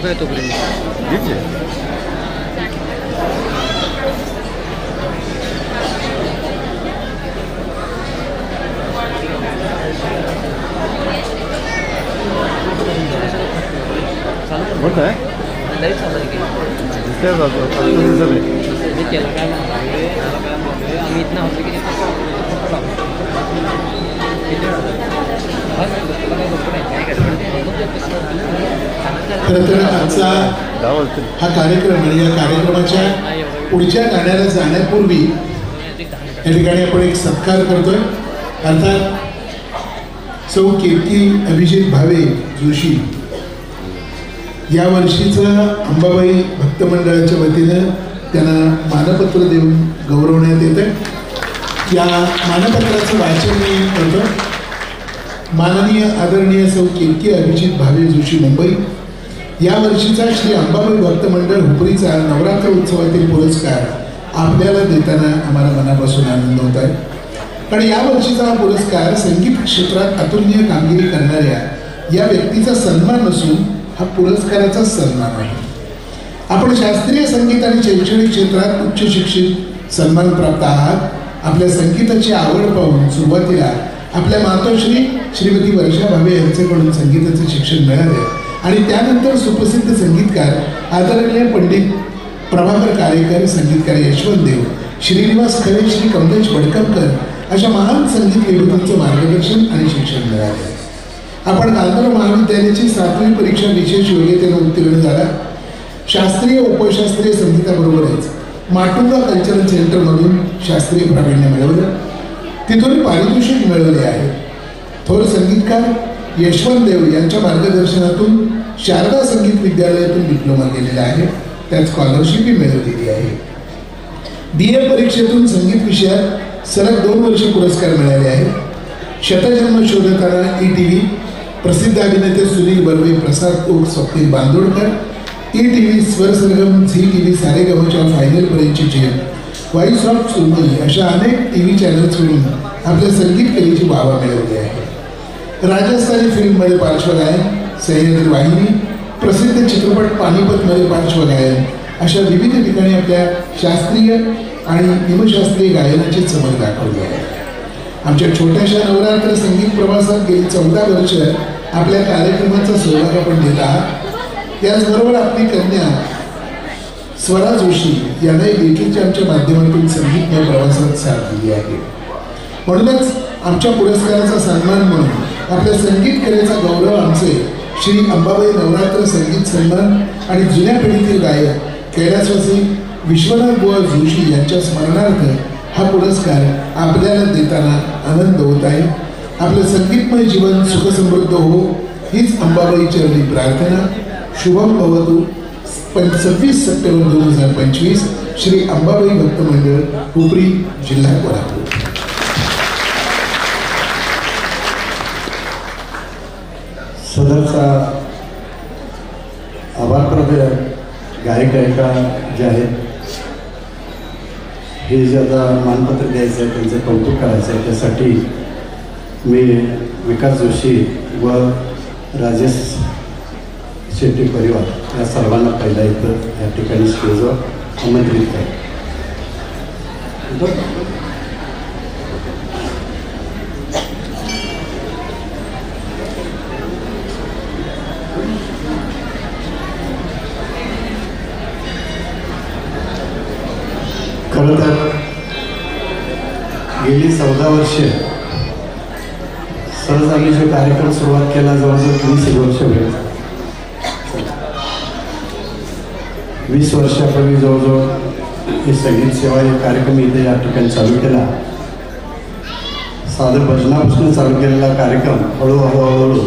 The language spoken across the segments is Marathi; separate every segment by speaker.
Speaker 1: काय तोपर्यंत
Speaker 2: होत आहे
Speaker 1: लई चालू केला काय म्हणतो आम्ही इथं होतो की
Speaker 3: खरं तर आजचा हा कार्यक्रम म्हणजे या कार्यक्रमाच्या पुढच्या गाण्याला जाण्यापूर्वी या ठिकाणी आपण एक सत्कार करतोय. अर्थात सौ कीर्ती अभिजित भावे जोशी या वर्षीचं अंबाबाई भक्त मंडळाच्या वतीनं त्यांना मानपत्र देऊन गौरवण्यात येतं. या मानपत्राचं वाचन मी करतो. माननीय आदरणीय सौ कीर्ती अभिजित भावे जोशी मुंबई या वर्षीचा श्री अंबाबाई भक्त मंडळ हुपरीचा नवरात्र उत्सवातील पुरस्कार आपल्याला देताना आम्हाला मनापासून आनंद होत आहे. कारण या वर्षीचा हा पुरस्कार संगीत क्षेत्रात अतुलनीय कामगिरी करणाऱ्या या व्यक्तीचा सन्मान नसून हा पुरस्काराचा सन्मान आहे. आपण शास्त्रीय संगीत आणि शैक्षणिक क्षेत्रात उच्च शिक्षित सन्मान प्राप्त आहात. आपल्या संगीताची आवड पाहून सुरुवातीला आपल्या मातोश्री श्रीमती वर्षा भावे यांच्याकडून संगीताचे शिक्षण मिळाले आणि त्यानंतर सुप्रसिद्ध संगीतकार आदरणीय पंडित प्रभाकर कारेकर, संगीतकार यशवंत देव, श्रीनिवास खरे, श्री कमलेश बडकमकर अशा महान संगीत विद्वानांचं मार्गदर्शन आणि शिक्षण मिळाले. आपण गांधर्व महाविद्यालयाची 7वी परीक्षा विशेष योग्यतेने उत्तीर्ण झाला. शास्त्रीय उपशास्त्रीय संगीताबरोबरच माटुंगा कल्चरल सेंटरमधून शास्त्रीय प्रावीण्य मिळवलं. तिथून पारितोषिक मिळवले आहे. थोर संगीतकार यशवंत देव यांच्या मार्गदर्शनातून शारदा संगीत विद्यालयातून डिप्लोमा केलेला आहे. त्यात स्कॉलरशिपही मिळवलेली आहे. BA परीक्षेतून संगीत विषयात सलग 2 वर्ष पुरस्कार मिळाले आहेत. शतजन्म शोधताना ETV, प्रसिद्ध अभिनेते सुनील बर्वे, प्रसाद ओक, स्वप्नील बांदोडकर, ETV, स्वर सरगम, झी TV, सारेगमच्या फायनलपर्यंतची झेल, व्हॉइस ऑफ सुरमई अशा अनेक TV चॅनल्सवरून आपल्या संगीत कलेची वावा मिळवली आहे. राजस्थानी फिल्ममध्ये पार्श्वगायन, सह्याद्री वाहिनी, प्रसिद्ध चित्रपट पानिपतमध्ये पार्श्वगायन अशा विविध ठिकाणी आपल्या शास्त्रीय आणि निमशास्त्रीय गायनाची चमक दाखवली आहे. आमच्या छोट्याशा नवरात्र संगीत प्रवासात गेली 14 वर्ष आपल्या कार्यक्रमाचा सहभाग आपण दिला आहात. त्याचबरोबर आपली कन्या स्वरा जोशी यांनाही देखीलच्या आमच्या माध्यमातून संगीतमय प्रवासात साथ दिली आहे. म्हणूनच आमच्या पुरस्काराचा सन्मान म्हणून आपल्या संगीत कलेचा गौरव आमचे श्री अंबाबाई नवरात्र संगीत सन्मान आणि जुन्या पिढीतील गायक कैलासवासी विश्वनाथ बुवा जोशी यांच्या स्मरणार्थ हा पुरस्कार आपल्याला देताना आनंद होत आहे. आपलं संगीतमय जीवन सुखसमृद्ध हो हीच अंबाबाई चरणी प्रार्थना. शुभम भवतु. 26 सप्टेंबर 2025 श्री अंबाबाई भक्त मंडळ हुपरी, जिल्हा कोल्हापूर.
Speaker 4: सदरचा आभारप्रद गायक गायिका जे आहेत हे जे आता मानपत्र द्यायचं आहे त्यांचं कौतुक करायचं आहे त्यासाठी मी विकास जोशी व राजेश शेट्टी परिवार या सर्वांना पहिला इथं या ठिकाणी स्टेजवर आमंत्रित आहे. खरं तर गेली 14 वर्ष सहज आम्ही जो कार्यक्रम सुरुवात केला जवळजवळ 20 वर्ष होईल. 20 वर्षापूर्वी जवळजवळ ही संगीत सेवा हे कार्यक्रम इथे या ठिकाणी चालू केला. साधं भजनापासून चालू केलेला कार्यक्रम हळूहळू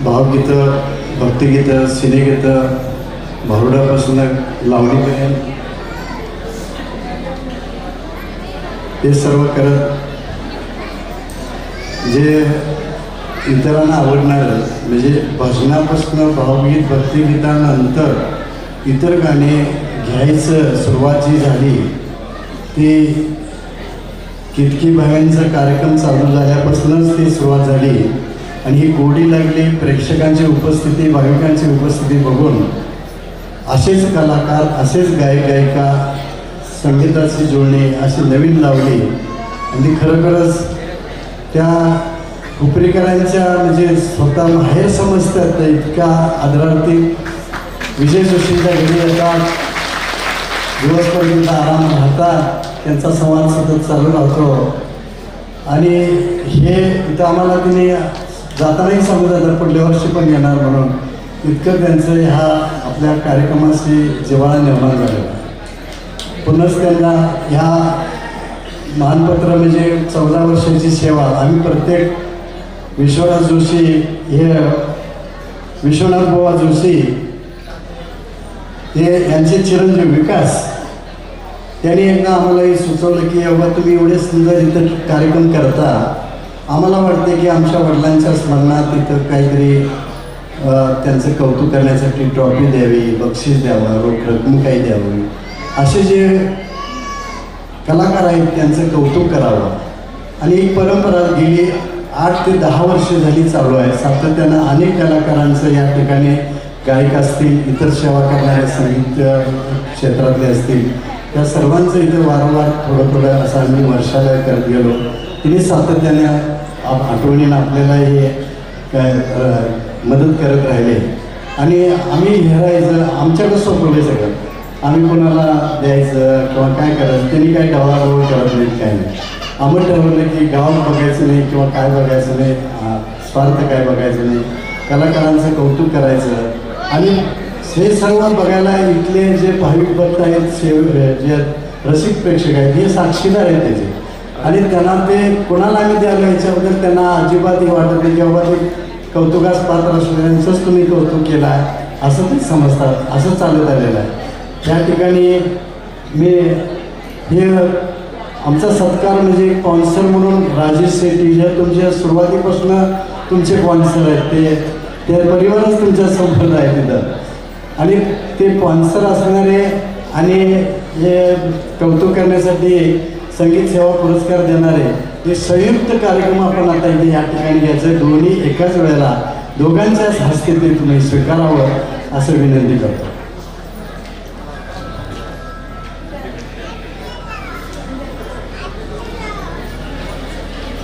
Speaker 4: भावगीतं, भक्तिगीतं, सिनेगीतं, भारुडापासून लावणीपर्यंत हे सर्व करत जे इतरांना आवडणारं म्हणजे भजनापासून भावगीत भक्तिगीतानंतर इतर गाणे घ्यायचं सुरुवात जी झाली ती केतकी भाव्यांचा कार्यक्रम चालू झाल्यापासूनच ती सुरुवात झाली आणि ही गोडी लागली. प्रेक्षकांची उपस्थिती, भाविकांची उपस्थिती बघून असेच कलाकार, असेच गायक गायिका, संगीताची जुळणी अशी नवीन लावली आणि ती खरोखरच त्या हुपरीकरांच्या म्हणजे स्वतः माहेर समजतात इतक्या आदरार्थी विजय जोशींच्या घरी येतात, दिवसपर्यंत आराम राहतात, त्यांचा संवाद सतत चालू राहतो. आणि हे इथं आम्हाला तिने जातानाही सांगू जातात पुढल्या वर्षी पण येणार म्हणून. इतकं त्यांचं ह्या आपल्या कार्यक्रमाशी जिव्हाळा निर्माण झालेला. पुन्हाच त्यांना ह्या मानपत्र म्हणजे 14 वर्षाची सेवा आम्ही प्रत्येक विश्वनाथ जोशी हे विश्वनाथ बुवा जोशी हे यांचे चिरंजीव विकास त्यांनी एकदा आम्हालाही सुचवलं की बाबा तुम्ही एवढे सुंदर इथं कार्यक्रम करता, आम्हाला वाटते की आमच्या वडिलांच्या स्मरणात इथं काहीतरी त्यांचं कौतुक करण्यासाठी ट्रॉफी द्यावी, बक्षीस द्यावं, रोख रक्कम काही द्यावी, असे जे कलाकार आहेत त्यांचं कौतुक करावं. आणि ही परंपरा गेली 8 ते 10 वर्षे झाली चालू आहे. सातत्यानं अनेक कलाकारांचं या ठिकाणी गायक असतील, इतर सेवा करणाऱ्या संगीत क्षेत्रातले असतील, त्या सर्वांचं इथं वारंवार थोडं असं आम्ही वर्षाला करत गेलो. तिने सातत्याने आठवणीनं आपल्याला हे काय मदत करत राहिले. आणि आम्ही हेरायचं आमच्याकडं सोपवले सगळं. आम्ही कोणाला द्यायचं किंवा काय करायचं त्यांनी काही ढवळाढवळ करत नाहीत, काय नाही. आम्ही ठरवलं की गाव बघायचं नाही किंवा काय बघायचं नाही, स्वार्थ काय बघायचं नाही, कलाकारांचं कौतुक करायचं. आणि हे सर्व बघायला इथले जे भाविक भक्त आहेत, जे रसिक प्रेक्षक आहेत, हे साक्षीदार आहेत त्याचे. आणि त्यांना ते कोणाला आम्ही द्यायला याच्याबद्दल त्यांना अजिबातही वाटत नाही की बाबा ते कौतुकास पात्र असणाऱ्यांचंच तुम्ही कौतुक केलं आहे असं ते समजतात. असं चालत आलेलं आहे. त्या ठिकाणी मी हे आमचा सत्कार म्हणजे स्पॉन्सर म्हणून राजेश शेट्टी जे तुमच्या सुरुवातीपासून तुमचे स्पॉन्सर आहेत, ते परिवारच तुमच्या संबंध आहे तिथं. आणि ते स्पॉन्सर असणारे आणि हे कौतुक करण्यासाठी संगीत सेवा पुरस्कार देणारे हे संयुक्त कार्यक्रम आपण आता इथे या ठिकाणी घ्यायचं. दोन्ही एकाच वेळेला दोघांच्याच हस्ते ते तुम्ही स्वीकारावं असं विनंती करतो.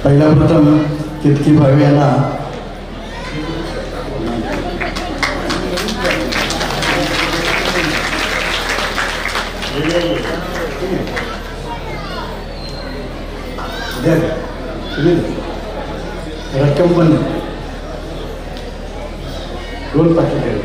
Speaker 4: पहिला प्रथम केतकी भावे यांना रक्कम पण 2 पाकिटे.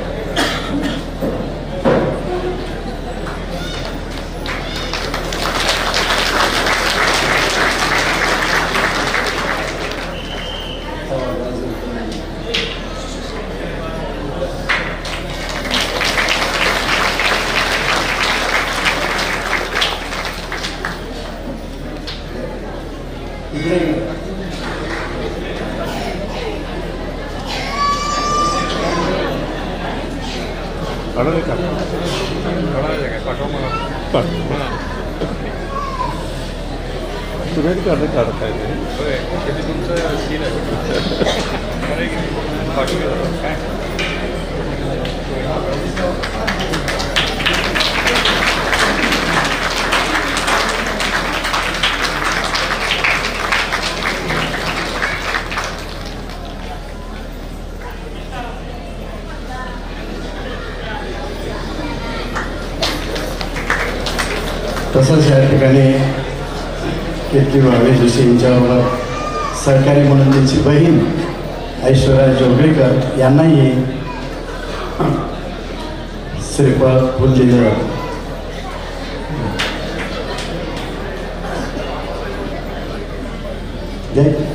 Speaker 4: तसंच या ठिकाणी केतकी भावे जोशी यांच्यावर सहकारी म्हणून त्यांची बहीण ऐश्वर्या जोगळेकर यांनाही श्रीफळ फुल दिलं जातं.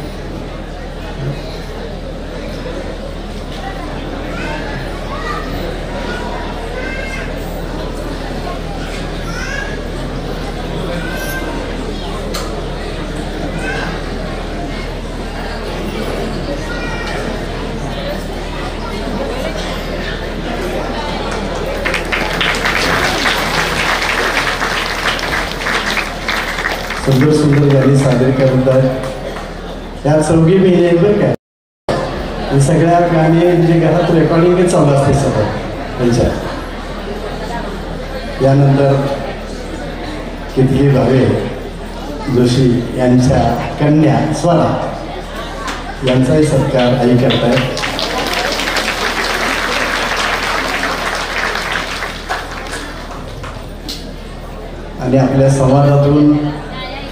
Speaker 4: सुंदर सुंदर गाणी सादर करतात। या चौघी बहिणी आहेत बरं काय, आणि सगळ्या गाणी म्हणजे घरात रेकॉर्डिंगच चालू असते सतत त्यांच्या। यानंतर कितली भावे जोशी यांच्या कन्या स्वरा यांचाही सत्कार आई करतायत। आणि आपल्या संवादातून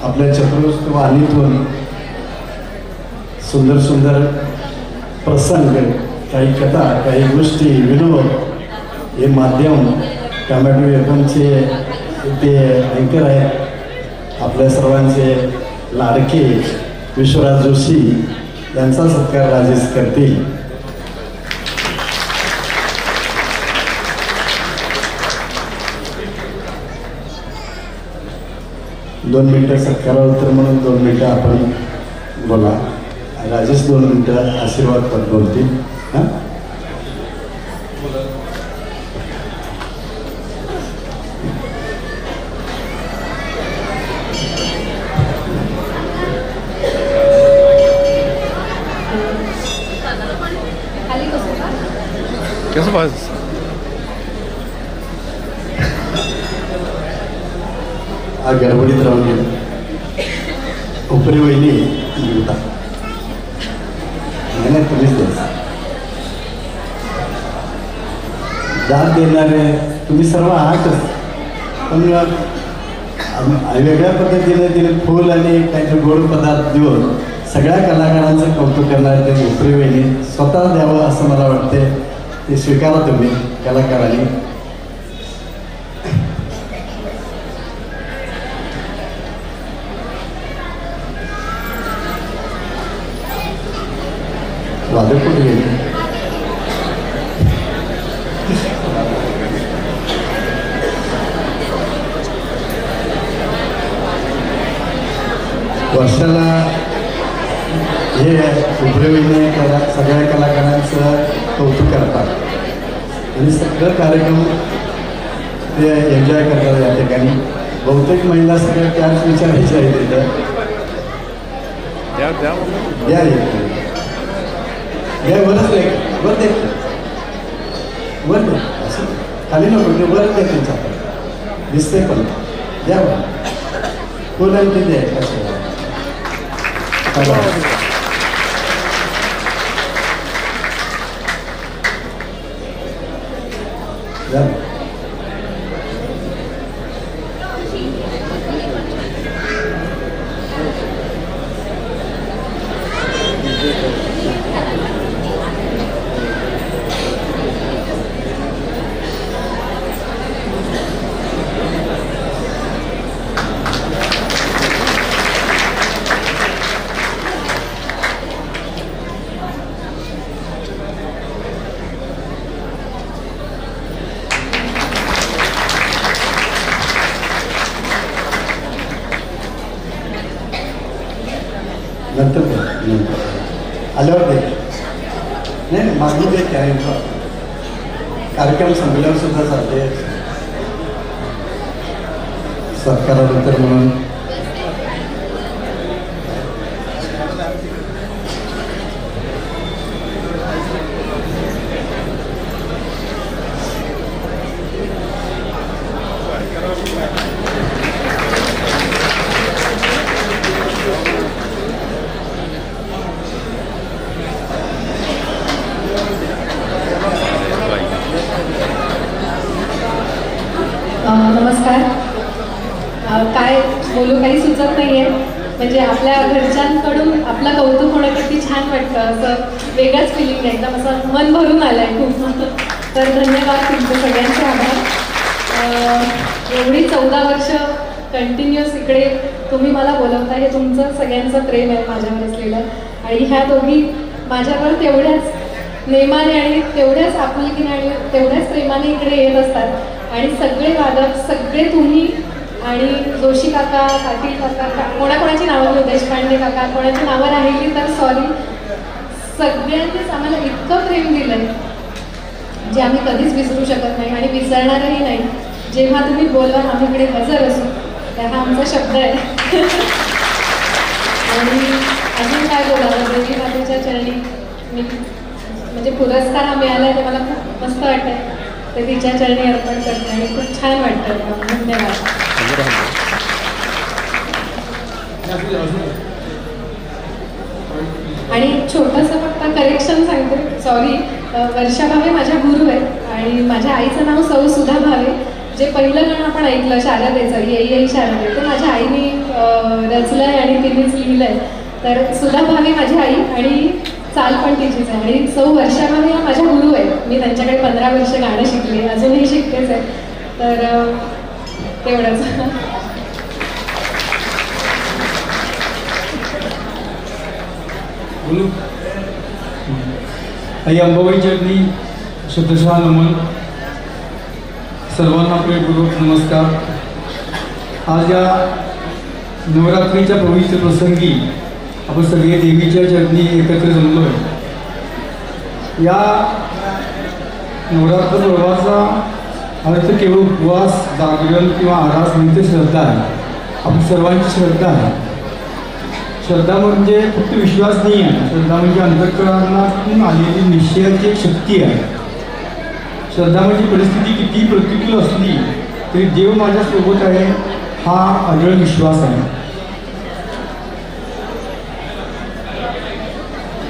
Speaker 4: आपल्या चतुर्थ वाणीतून सुंदर सुंदर प्रसंग, काही कथा, काही गोष्टी, विनोद हे माध्यम टोमॅटो एफएमचे ते अँकर आहेत आपल्या सर्वांचे लाडके विश्वराज जोशी यांचा सत्कार राजेश करतील। 2 मिनिटं सत्कारानंतर म्हणून 2 मिनिटं आपण बोला। राजेश 2 मिनिटं आशीर्वाद पद बोलतील। हां
Speaker 1: कसं पाहिजे
Speaker 4: गडबडीत राहून गेलं। उपरी वहिनी गीता नाही तुम्हीच द्यायचं दाद देणारे तुम्ही सर्व आहातच, पण वेगळ्या पद्धतीने तिने फूल आणि काहीतरी गोड पदार्थ देऊन सगळ्या कलाकारांचं कौतुक करणारे ते उपरी वहिनी स्वतः द्यावं असं मला वाटते। ते स्वीकारा तुम्ही कलाकारांनी। वादळ कुठे गेले? वर्षाला हे उपयोगीने सगळ्या कलाकारांचं कौतुक करतात आणि सगळं कार्यक्रम ते एन्जॉय करतात या ठिकाणी। बहुतेक महिला सगळ्या त्याच विचारायच्या आहेत तिथं या या वरच दे वर दे वर दे असं खाली नको ते वर दे तुमचा दिसते पण द्या फुलं ते द्या कसं नंतर आल्यावर दे नाही मागणी दे कार्यक्रम संपल्यावर सुद्धा चालते सत्कारानंतर म्हणून।
Speaker 2: नमस्कार। काय बोलू काही सुचत नाही आहे, म्हणजे आपल्या घरच्यांकडून आपलं कौतुक होणं किती छान वाटतं, असं वेगळंच फिलिंग आहे, एकदम असं मन भरून आलं आहे खूप। तर धन्यवाद तुमचे सगळ्यांचे आभार। एवढी 14 वर्ष कंटिन्युअस इकडे तुम्ही मला बोलवता, हे तुमचं सगळ्यांचं प्रेम आहे माझ्यावर असलेलं, आणि ह्या दोघी माझ्यावर तेवढ्याच नेमाने आणि तेवढ्याच आपुलकीने आणि तेवढ्याच प्रेमाने इकडे येत असतात। आणि सगळे वादक सगळे तुम्ही आणि जोशी काका, पाटील काका, कोणाकोणाची नावं घेऊ, देशपांडे काका, कोणाची नावं राहिली तर सॉरी, सगळ्यांनीच आम्हाला इतकं प्रेम दिलं जे आम्ही कधीच विसरू शकत नाही आणि विसरणारही नाही। जेव्हा तुम्ही बोलवा आम्ही इकडे हजर असू। हा आमचा शब्द आहे. आणि अजून काय बोलावं, देवी मातेच्या चरणी मी म्हणजे पुरस्कार हा मिळाला ते मला खूप मस्त वाटतंय, ते तिच्या चरणी अर्पण करते आणि खूप छान वाटतं. धन्यवाद. आणि छोटंसं फक्त करेक्शन सांगते, सॉरी, वर्षा भावे माझ्या गुरु आहेत आणि माझ्या आईचं नाव सौ सुधा भावे. जे पहिलं गाणं आपण ऐकलं शारदेचं, येई येई शारदे, ते माझ्या आईने रचलं आहे आणि तिनेच लिहिलं आहे. तर सुधा भावे माझी आई आणि चाल पण तिचीच आहे. आणि सौ वर्षा भावे या माझ्या गुरु आहेत. मी त्यांच्याकडे 15 वर्ष गाणं शिकले, अजूनही शिकतेच आहे. तर तेवढंच.
Speaker 1: आई अंबाबाई चरणी शतशः नमन. सर्वांना प्रेमपूर्वक नमस्कार. आज या नवरात्रीच्या पवित्र प्रसंगी आपण सगळे देवीच्या चरणी एकत्र जमलो आहे. या नवरात्र पर्वाचा अर्थ केवळ उपवास, जागरण किंवा आरास नाही, तर श्रद्धा आहे. आपली सर्वांची श्रद्धा आहे. श्रद्धा म्हणजे फक्त विश्वास नाही आहे, श्रद्धा म्हणजे अंतःकरणातून आलेली निश्चयाची एक शक्ती आहे. श्रद्धा म्हणजे परिस्थिती किती प्रतिकूल असली तरी देव माझ्यासोबत आहे हा अढळ विश्वास आहे.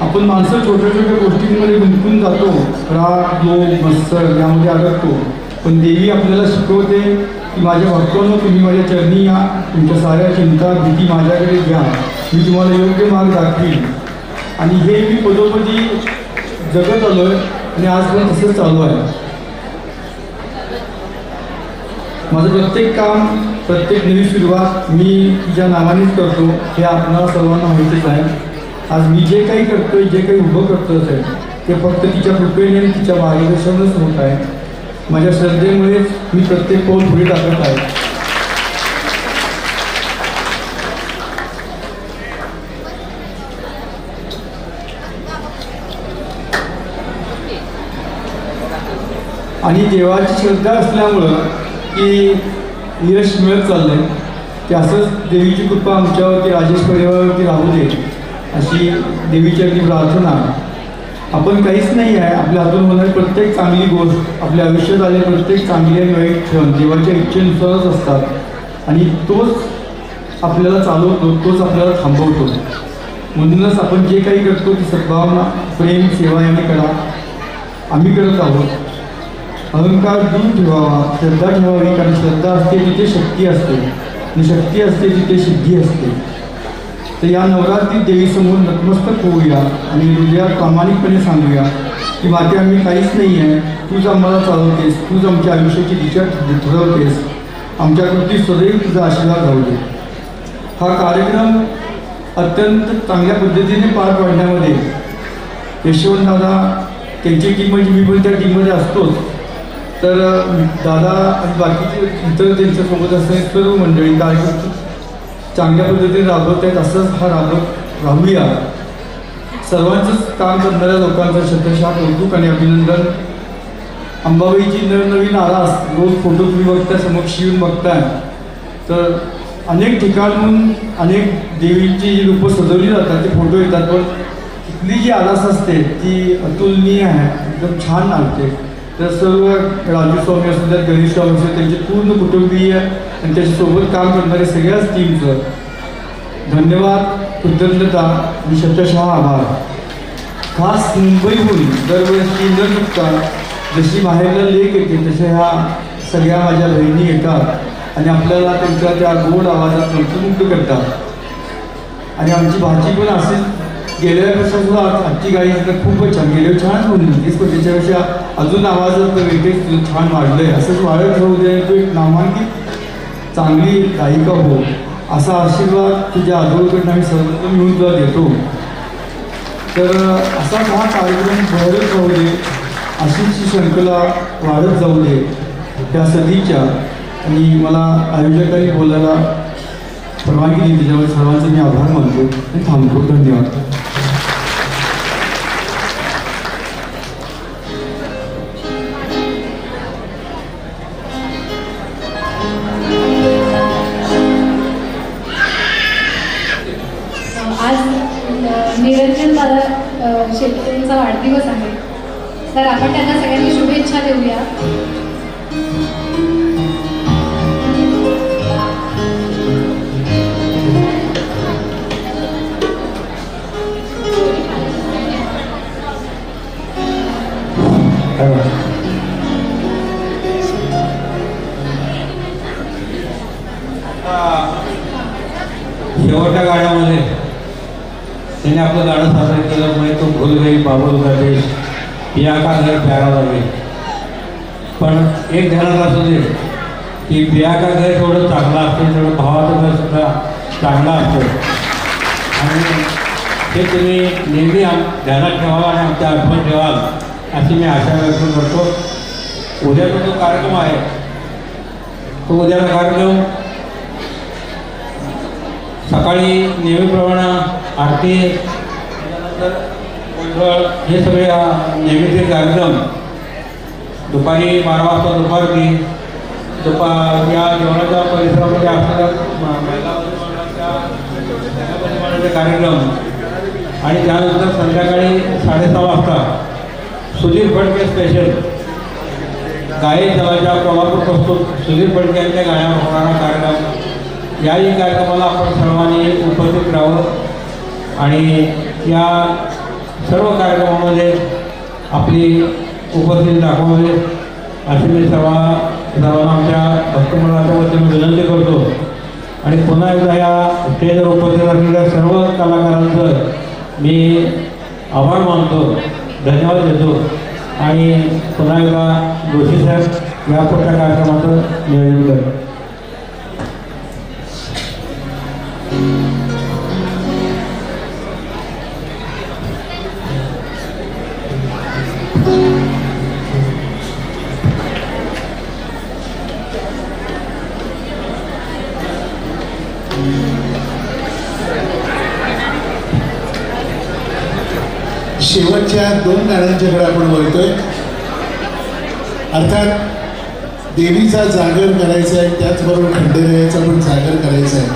Speaker 1: आपण माणसं छोट्या छोट्या गोष्टींमध्ये गुंतून जातो, राग, लोभ, मत्सर यामध्ये अडकतो. पण देवी आपल्याला शिकवते की माझ्या भक्तांनो, तुम्ही माझ्या चरणी या, तुमच्या साऱ्या चिंता भीती माझ्याकडे घ्या, मी तुम्हाला योग्य मार्ग दाखवीन. आणि हे मी पदोपदी जगत आलो आहे आणि आज पण तसंच चालू आहे. माझं प्रत्येक काम, प्रत्येक नवी सुरुवात मी तिच्या नावानेच करतो, हे आपल्याला सर्वांना माहितीच आहे. आज मी जे काही करतोय, जे काही उभं करतोय आहे, ते फक्त तिच्या कृपेने आणि तिच्या मार्गदर्शनच होत आहे. माझ्या श्रद्धेमुळेच मी प्रत्येक पाऊल पुढे टाकत आहे. आणि देवाची श्रद्धा असल्यामुळं की यश मिळत चाललं आहे, की असंच देवीची कृपा आमच्यावरती, राजेश परिवारावरती राहू दे, अशी देवीची प्रार्थना. आपण काहीच नाही आहे, आपल्या हातून होणारी प्रत्येक चांगली गोष्ट, आपल्या आयुष्यात आले प्रत्येक चांगले आणि वाईट क्षण देवाच्या इच्छेनुसारच असतात आणि तोच आपल्याला चालवतो, तोच आपल्याला थांबवतो. म्हणूनच आपण जे काही करतो ती सद्भावना, प्रेम, सेवा याने करा. आम्ही करत आहोत. अहंकार दूर ठेवावा, श्रद्धा ठेवावी, कारण श्रद्धा असते तिथे शक्ती असते आणि शक्ती असते तिथे सिद्धी असते. तर या नवरात्रीत देवीसमोर नतमस्तक होऊया आणि हृदयात प्रामाणिकपणे सांगूया की माते, आम्ही काहीच नाही आहे, तूच आम्हाला चालवतेस, तूच आमच्या आयुष्याची दिशा ठरवतेस, आमच्याकडे सदैव तुझा आशीर्वाद राहू दे. हा कार्यक्रम अत्यंत चांगल्या पद्धतीने पार पाडण्यामध्ये यशवंत दादा, त्यांची टीम म्हणजे मी पण त्या टीममध्ये असतोच, तर दादा आणि बाकीचे इतर त्यांच्यासोबत असणारी सर्व मंडळी कार्यक्रम चांगल्या पद्धतीने राबवत आहेत. असंच हा राहूया. सर्वांचंच काम करणाऱ्या लोकांचं शतशः कौतुक आणि अभिनंदन. अंबाबाईची नवनवीन आरास रोज फोटो तुम्ही बघताय, समक्ष येऊन बघताय. तर अनेक ठिकाणहून अनेक देवींची जी रूपं सजवली जातात, ते फोटो येतात, पण तिथली जी आरास असते ती अतुलनीय आहे, एकदम छान लागते. तर सर्व राजू स्वामी असू द्यात, गणेश स्वामी असू द्यात, त्यांचे पूर्ण कुटुंबीय आणि त्याच्यासोबत काम करणारे सगळ्याच टीमचं धन्यवाद, कृतज्ञता आणि शतशः आभार. खास मुंबईहून दरवर्षी न चुकता जशी बाहेरला लेक येते तशा ह्या सगळ्या माझ्या बहिणी येतात आणि आपल्याला त्यांच्या त्या गोड आवाजात मंत्रमुग्ध करतात. आणि आमची भाजी पण असेच गेल्या वर्षी सुद्धा आजची गाडी खूपच छान, गेल्या छान होऊन नक्कीच, पण त्याच्यापेक्षा अजून आवाजात वेटेज तुझं छान वाढलं आहे. असंच वाढत राहू दे, तो एक नामांकित चांगली गायिका हो, असा आशीर्वाद तुझ्या आजोबाकडनं आम्ही सर्वप्रथम मिळून तुला देतो. तर असाच हा कार्यक्रम बहरत राहू दे, अशीच शृंखला वाढत जाऊ दे त्या सदिच्छा. आणि मला आयोजकांनी बोलायला परवानगी दिली, त्याच्यामुळे सर्वांचे मी आभार मानतो आणि थांबतो. धन्यवाद.
Speaker 2: शेट्टे यांचा वाढदिवस आहे, तर आपण त्यांना सगळ्यांनी शुभेच्छा देऊया.
Speaker 5: शेवटच्या गाण्यामध्ये त्याने आपलं गाणं सादर केलं, मैं तो भूल गई बाबुल का देश, पिया का घर प्यारा लगे. पण एक ध्यानात असू दे की पिया का घर थोडं चांगलं असतं, तेवढं भावाचं घर सुद्धा चांगलं असतं. आणि ते तुम्ही नेहमी ध्यानात ठेवावं आणि आमच्या आठवण ठेवाल अशी मी आशा व्यक्त करतो. उद्याचा जो कार्यक्रम आहे तो उद्याचा कार्यक्रम सकाळी नेहमीप्रमाणे आरती, त्यानंतर गोंधळ, हे सगळे नेहमीचे कार्यक्रम. दुपारी 12 वाजता दुपारची या जेवणाच्या परिसरामध्ये असणाऱ्या महिला कार्यक्रम आणि त्यानंतर संध्याकाळी 6:30 वाजता सुधीर फडके स्पेशल गायक दलाच्या प्रवास प्रस्तुत सुधीर फडके यांच्या गाण्यावर होणारा कार्यक्रम. याही कार्यक्रमाला आपण सर्वांनी उपस्थित राहावं आणि या सर्व कार्यक्रमामध्ये आपली उपस्थिती दाखवावी अशी मी सर्वांना आमच्या भक्तमंडळाच्या वतीने विनंती करतो. आणि पुन्हा एकदा या स्टेजवर उपस्थित असलेल्या सर्व कलाकारांचं मी आभार मानतो, धन्यवाद देतो. आणि पुन्हा एकदा जोशी साहेब या पुढच्या कार्यक्रमाचं नियोजन करतो.
Speaker 3: शेवटच्या 2 गाण्यांच्याकडे आपण वळतोय. अर्थात देवीचा जागर करायचा आहे, त्याचबरोबर खंडेरायाचा पण जागर करायचा आहे.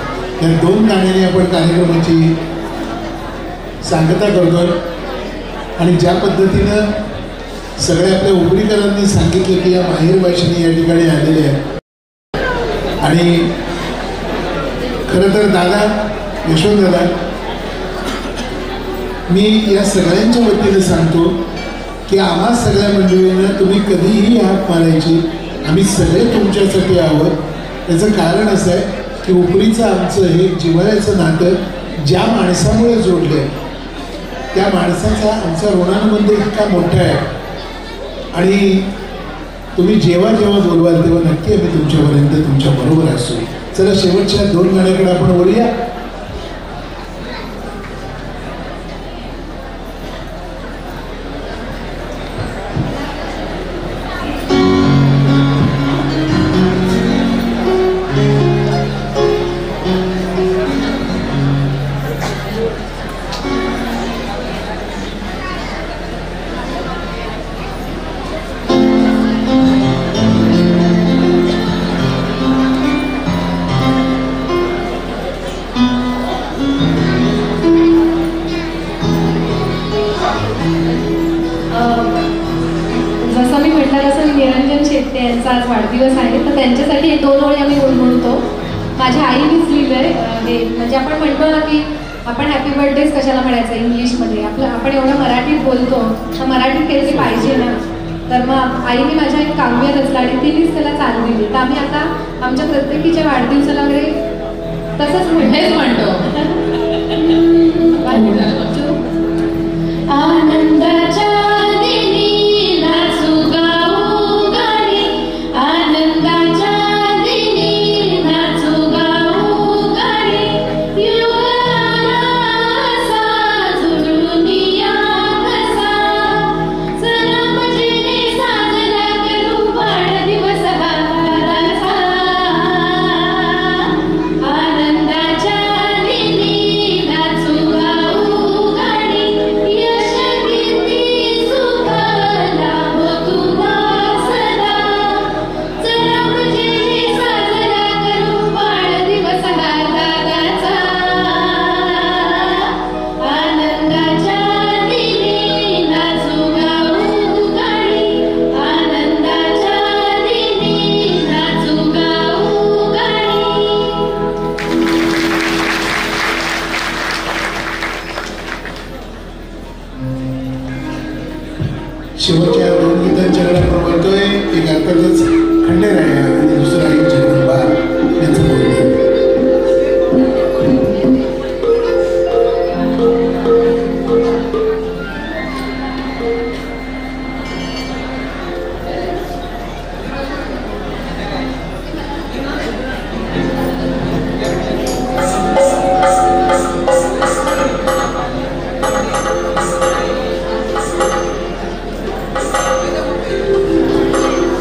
Speaker 3: या 2 गाण्याने आपण कार्यक्रमाची सांगता करतोय. आणि ज्या पद्धतीनं सगळ्या आपल्या उपरीकरांनी सांगितलं की या माहेरवाशिनी या ठिकाणी आलेल्या आहेत. आणि खरं तर दादा, यशवंतदादा, मी या सगळ्यांच्या वतीने सांगतो की आम्हा सगळ्या मंडळींना तुम्ही कधीही हाक मारायची, आम्ही सगळे तुमच्यासाठी आहोत. त्याचं कारण असं आहे की उपरीचं आमचं हे जिव्हाळ्याचं नातं ज्या माणसामुळे जोडलं आहे त्या माणसाचा आमचा ऋणानुबंध इतका मोठा आहे. आणि तुम्ही जेव्हा जेव्हा बोलवाल तेव्हा नक्की आम्ही तुमच्यापर्यंत तुमच्याबरोबर असू. चला शेवटच्या 2 गाण्याकडे आपण बोलूया.
Speaker 2: आज वाढदिवस आहे, तर त्यांच्यासाठी एक 2 ओळी आम्ही गुणगुणतो. माझ्या आईनेच लिहिलंय हे. म्हणजे आपण म्हणतो ना की आपण हॅपी बर्थडेज कशाला म्हणायचं इंग्लिशमध्ये, आपण एवढं मराठीत बोलतो, तर मराठीत काहीतरी पाहिजे ना. तर मग आईने माझ्या एक काव्य रचलं आणि तिनेच त्याला चाल दिली. तर आम्ही आता आमच्या प्रत्येकीच्या वाढदिवसाला वगैरे तसंच म्हणतो. आनंदाच्या
Speaker 3: शेवटच्या 2 गीतांच्या गळावर बोलतोय. एक अर्थातच खंडेराय आणि दुसरं आहे जगदंबार यांचं बोलतोय.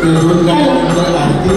Speaker 3: दोन गाण्यानंतर आरती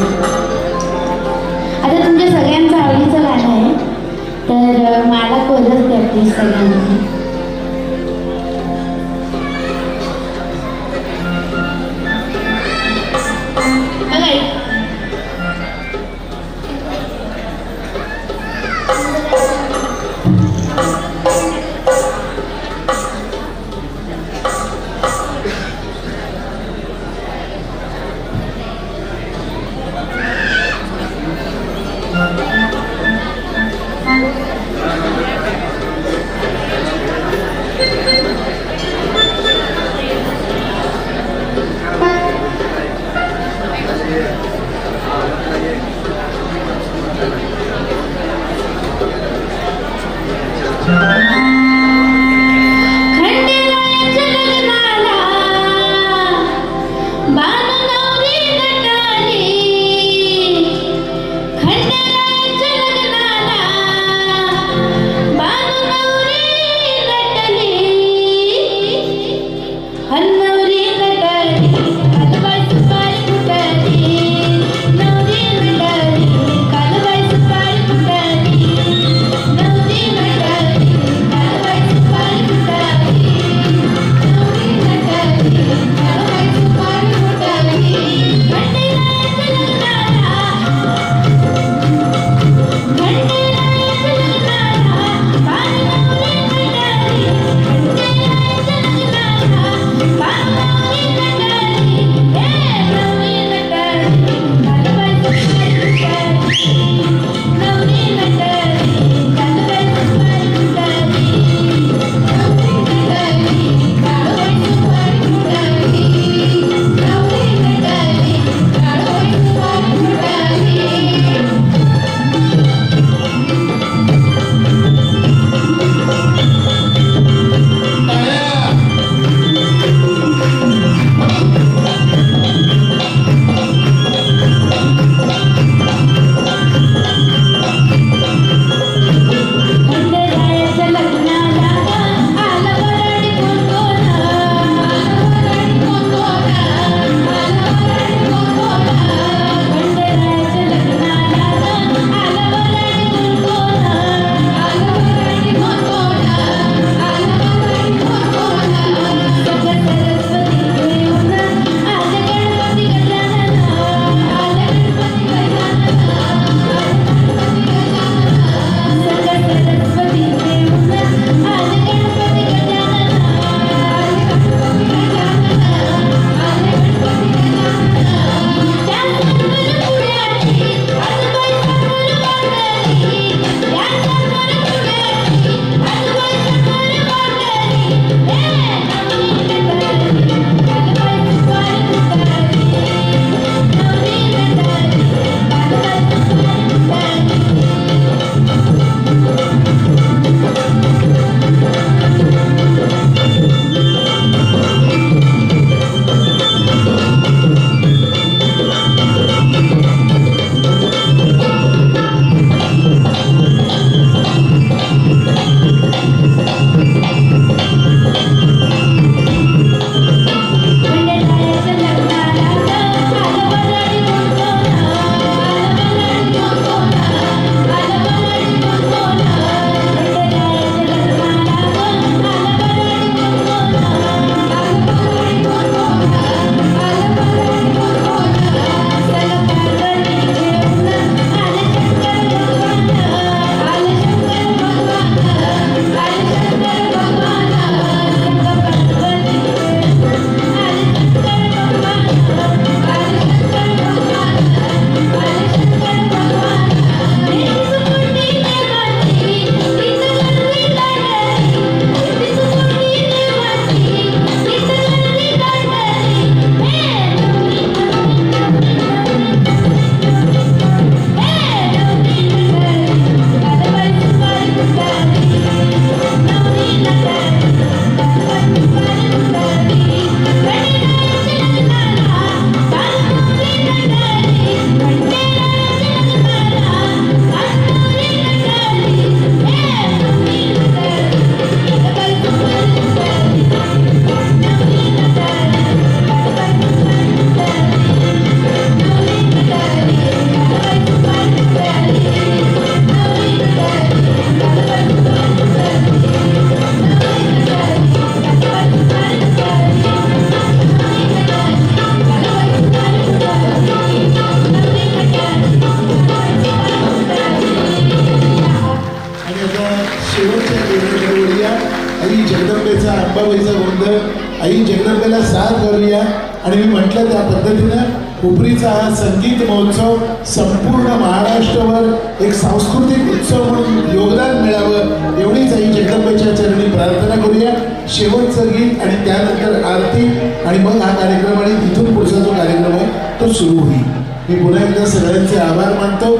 Speaker 3: जगदंबेचा अंबाबाईचा गोंधळ आई जगदंबेला साथ करूया. आणि मी म्हटलं त्या पद्धतीनं हुपरीचा हा संगीत महोत्सव संपूर्ण महाराष्ट्रावर एक सांस्कृतिक उत्सव म्हणून योगदान मिळावं एवढीच आई जगदंबेच्या चरणी प्रार्थना करूया. शेवटचं गीत आणि त्यानंतर आरती आणि मग हा कार्यक्रम आणि तिथून पुढचा जो कार्यक्रम आहे तो सुरू होईल. मी पुन्हा एकदा सगळ्यांचे आभार मानतो.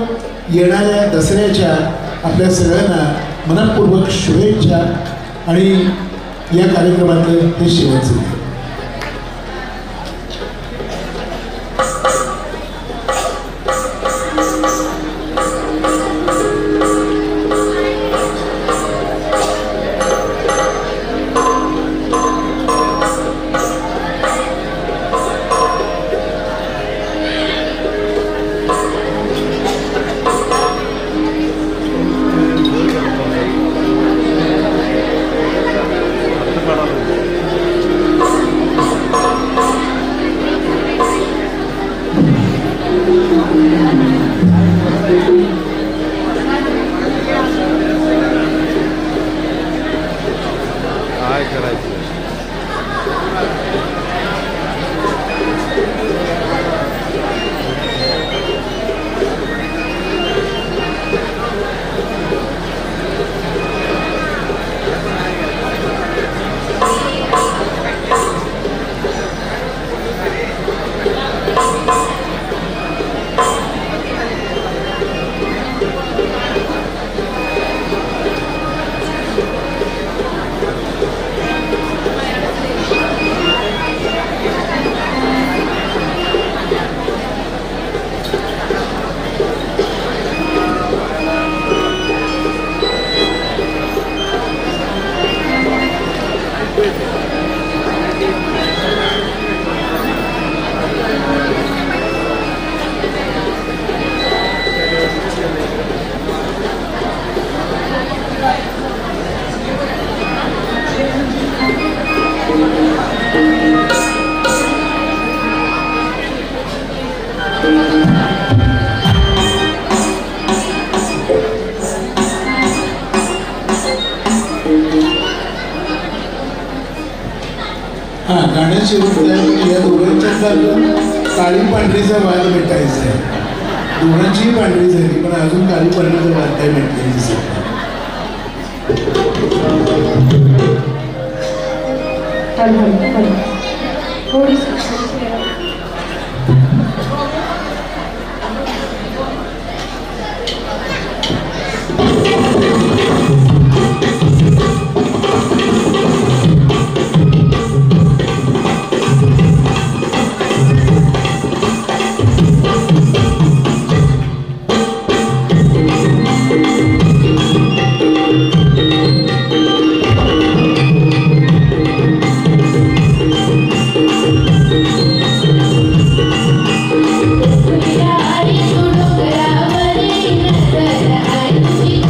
Speaker 3: येणाऱ्या दसऱ्याच्या आपल्या सगळ्यांना मनपूर्वक शुभेच्छा आणि या कार्यक्रमातलं हे शेवटचं गीत. गाण्याची या दोघांच्या काळी पांढरीचा वाद मिटायचा आहे. दोघांचीही पांढरी झाली पण अजून काळी पांढरीचा वाद काय मिटलेली दिसत
Speaker 6: तुझी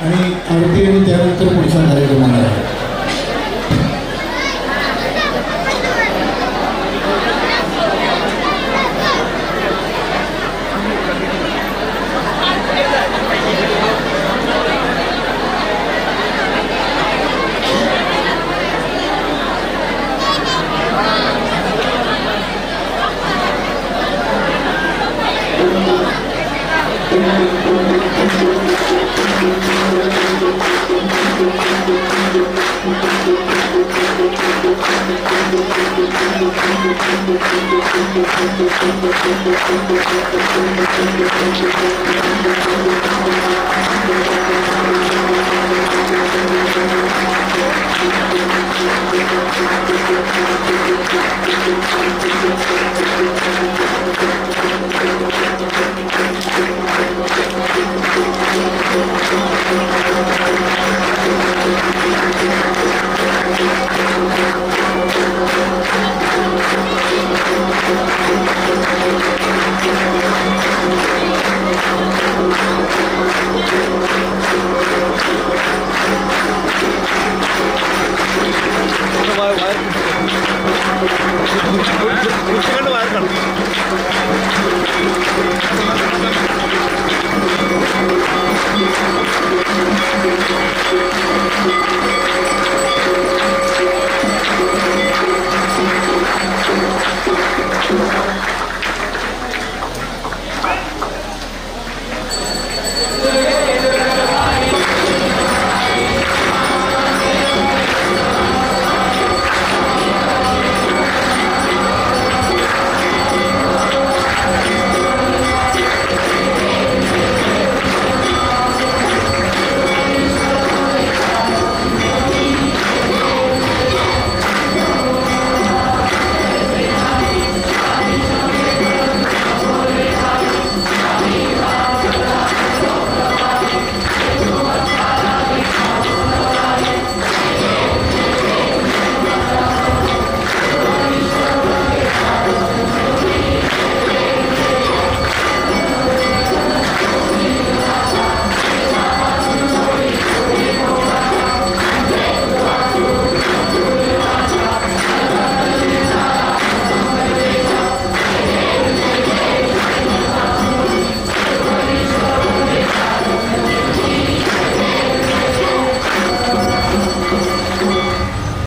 Speaker 3: आणि आरती आणि त्यानंतर पुढचा कार्यक्रम होणार आहे.